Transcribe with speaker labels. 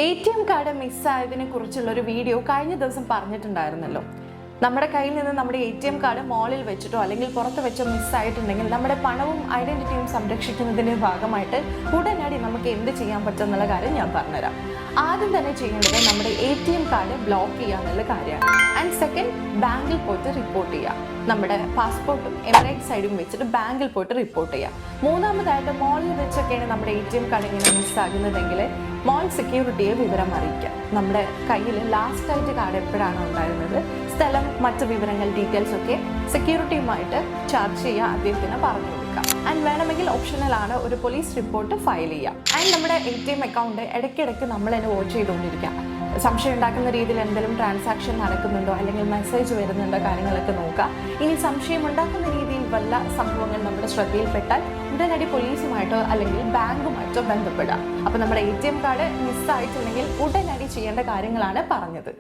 Speaker 1: ATM card മിസ്സായതിനെ കുറിച്ചുള്ള ഒരു video കഴിഞ്ഞ ദിവസം പറഞ്ഞിട്ടുണ്ടായിരുന്നല്ലോ. നമ്മുടെ കയ്യിൽ നിന്ന് നമ്മുടെ ATM കാർഡ് മോളിൽ വെച്ചിട്ടോ അല്ലെങ്കിൽ പുറത്ത് വെച്ചോ മിസ്സായിട്ടുണ്ടെങ്കിൽ നമ്മുടെ പണവും ഐഡന്റിറ്റിയും സംരക്ഷിക്കുന്നതിന്റെ ഭാഗമായിട്ട് ഉടനടി നമുക്ക് എന്ത് ചെയ്യാൻ പറ്റുമെന്നുള്ള കാര്യം ഞാൻ പറഞ്ഞുതരാം. ആദ്യം തന്നെ ചെയ്യേണ്ടത് നമ്മുടെ ATM കാർഡ് ബ്ലോക്ക് ചെയ്യുക എന്നുള്ള കാര്യമാണ്. ആൻഡ് സെക്കൻഡ്, ബാങ്കിൽ പോയിട്ട് റിപ്പോർട്ട് ചെയ്യുക. നമ്മുടെ പാസ്പോർട്ടും എമിറേറ്റ്സ് ഐഡിയും വെച്ചിട്ട് ബാങ്കിൽ പോയിട്ട് റിപ്പോർട്ട് ചെയ്യുക. മൂന്നാമതായിട്ട് മോളിൽ വെച്ചൊക്കെയാണ് നമ്മുടെ ATM കാർഡ് ഇങ്ങനെ മിസ്സാകുന്നതെങ്കിൽ മോൾ സെക്യൂരിറ്റിയെ വിവരം അറിയിക്കുക. നമ്മുടെ കയ്യിൽ ലാസ്റ്റായിട്ട് കാർഡ് എപ്പോഴാണ് ഉണ്ടായിരുന്നത്, സ്ഥലം, മറ്റ് വിവരങ്ങൾ, ഡീറ്റെയിൽസ് ഒക്കെ സെക്യൂരിറ്റിയുമായിട്ട് ചാർജ് ചെയ്യുക, അദ്ദേഹത്തിന് പറഞ്ഞു കൊടുക്കുക. ആൻഡ് വേണമെങ്കിൽ ഓപ്ഷണലാണ് ഒരു പോലീസ് റിപ്പോർട്ട് ഫയൽ ചെയ്യുക. ആൻഡ് നമ്മുടെ ATM അക്കൗണ്ട് ഇടയ്ക്കിടയ്ക്ക് നമ്മൾ തന്നെ വാച്ച് ചെയ്തുകൊണ്ടിരിക്കുക. സംശയം ഉണ്ടാക്കുന്ന രീതിയിൽ എന്തെങ്കിലും ട്രാൻസാക്ഷൻ നടക്കുന്നുണ്ടോ അല്ലെങ്കിൽ മെസ്സേജ് വരുന്നുണ്ടോ, കാര്യങ്ങളൊക്കെ നോക്കുക. ഇനി സംശയം ഉണ്ടാക്കുന്ന രീതിയിൽ വല്ല സംഭവങ്ങൾ നമ്മുടെ ശ്രദ്ധയിൽപ്പെട്ടാൽ ഉടനടി പോലീസുമായിട്ടോ അല്ലെങ്കിൽ ബാങ്കുമായിട്ടോ ബന്ധപ്പെടുക. അപ്പോൾ നമ്മുടെ ATM കാർഡ് മിസ്സായിട്ടുണ്ടെങ്കിൽ ഉടനടി ചെയ്യേണ്ട കാര്യങ്ങളാണ് പറഞ്ഞത്.